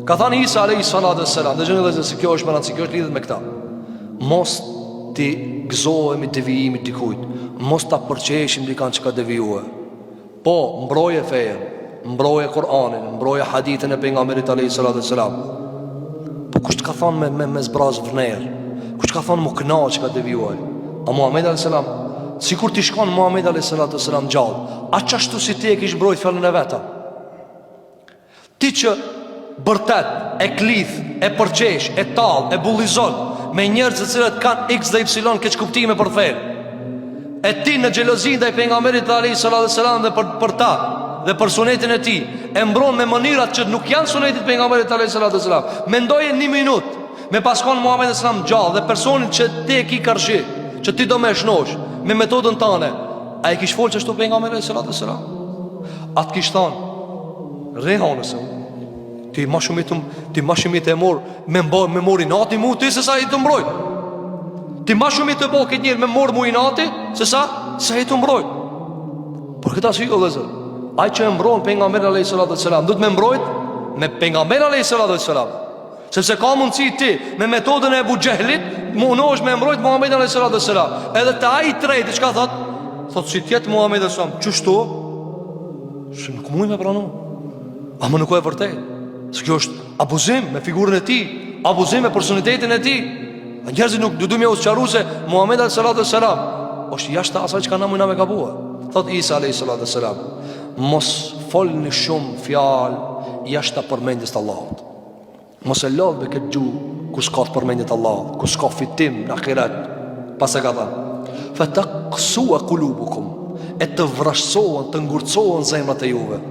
Ka thënë Isa alayhi salatu wassalam, dhe gjeni dhe se kjo është më rëndësishme, kjo është lidhet me këta. Mos ti gëzohemi devijimit dikujt, mos ta përqeshim dikant që ka devijuar. Po, mbroje fejen, mbroje Kur'anin, mbroje hadithin e pejgamberit alayhi salatu wassalam. Po kush të ka thonë me zbraz vëner? Kush ka thonë më kënaq që ka devijuar? A Muhamedi alayhi salam, sikur ti shkon Muhamedi alayhi salatu wassalam gjallë, a çashtu si ti e kish mbrojt fjalën e vet? Ti që bërtet, e klith, e përqesh, e tall, e bullizon me njerëz të cilët kanë x dhe y keq kuptime për fen. E ti në xhelozin ndaj pejgamberit alayhi salatu wassalam dhe për ta dhe për sunetin e tij, e mbron me mënyrat që nuk janë sunetit pejgamberit alayhi salatu wassalam. Mendoje 1 minutë me paskon Muhamedi sallallahu alaihi wasallam gjallë dhe personin që ti e ki karshi, që ti do më shnosh me metodën tënde, a e kish folë çështu pejgamberi alayhi salatu wassalam? Atë kish thonë rehonëse ti më shumë të mor me mori nati mu ti se sa i të mbroj. Ti më shumë të bëu këtë njëri me mor mu i nati se sa i të mbroj. Por këtë arsye o vëllezër, ai që e mbron pejgamberin alayhi salatu wassalam, duhet me mbrojt me pejgamberin alayhi salatu wassalam. Sepse ka mundësi ti me metodën e Abu Jehlit mundosh me mbrojt Muhamedit alayhi salatu wassalam. Edhe te ai tretë çka thot si tjetë Muhamedi alayhi salatu wassalam, çështu? Se nuk mund me pranu. Ama nuk e vërtet. Se kjo është abuzim me figurën e tij, abuzim me personalitetin e tij. Njerëzit nuk duhet më usqaru se Muhamedi alayhi salatu wassalam është jashtë asaj që na mund na me gabuar. Thot Isa alayhi salatu wassalam, mos folni shumë fjalë jashtë përmendjes të Allahut. Mos e lodh me këtë gjuhë ku s'ka përmendje të Allahut, ku s'ka fitim në ahiret. Pas e ka thënë, fa taqsu qulubukum, e të vrasësohen, të ngurcohen zemrat e juve.